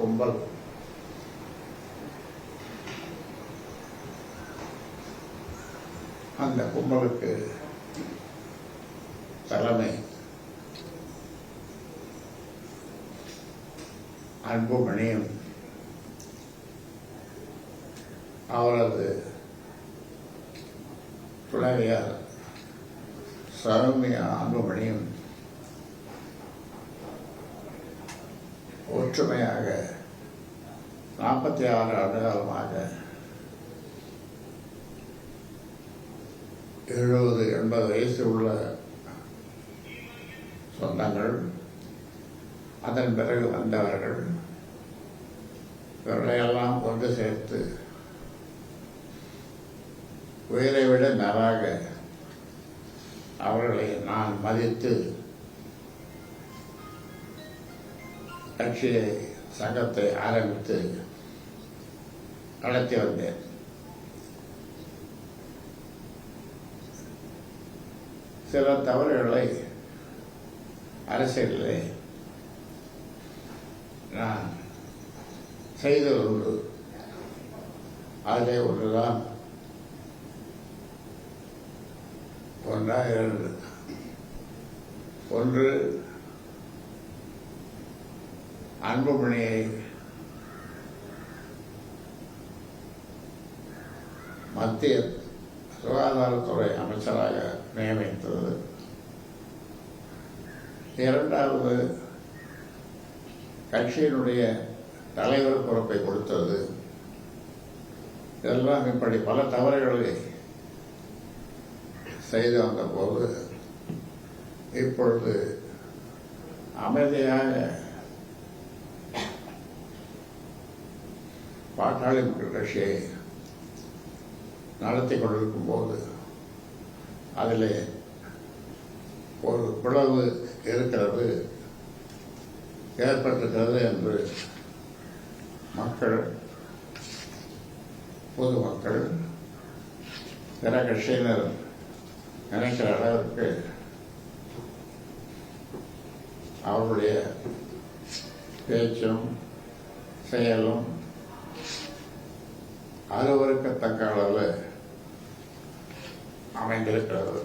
கும்பல் அந்த கும்பலுக்கு தலைமை அன்புமணியும் அவரது துணைவியார் சௌமியா அன்புமணியும் ஒற்றுமையாக 46 ஆண்டு காலமாக 70-80 வயசு உள்ள சொந்தங்கள், அதன் பிறகு வந்தவர்கள், இவர்களையெல்லாம் கொண்டு சேர்த்து உயிரை விட மேலாக அவர்களை நான் மதித்து கட்சியை சங்கத்தை ஆரம்பித்து நடத்தி வந்தேன். சில தவறுகளை அரசியலிலே நான் செய்தது உண்டு. அதிலே ஒன்றுதான் ஒன்று அன்புமணியை மத்திய சுகாதாரத்துறை அமைச்சராக நியமித்தது. இரண்டாவது, கட்சியினுடைய தலைவர் பொறுப்பை கொடுத்தது. இதெல்லாம் இப்படி பல தவறுகளை செய்து வந்த போது இப்பொழுது அமைதியாக பாட்டாளி மக்கள் கட்சியை நடத்தி கொண்டிருக்கும் போது அதில் ஒரு பிளவு இருக்கிறது, ஏற்பட்டிருக்கிறது என்று மக்கள், பொதுமக்கள், பிற கட்சியினர் நினைக்கிற அளவிற்கு அவருடைய பேச்சும் செயலும் அருவருக்கத்தக்க அளவில் அமைந்திருக்கிறது.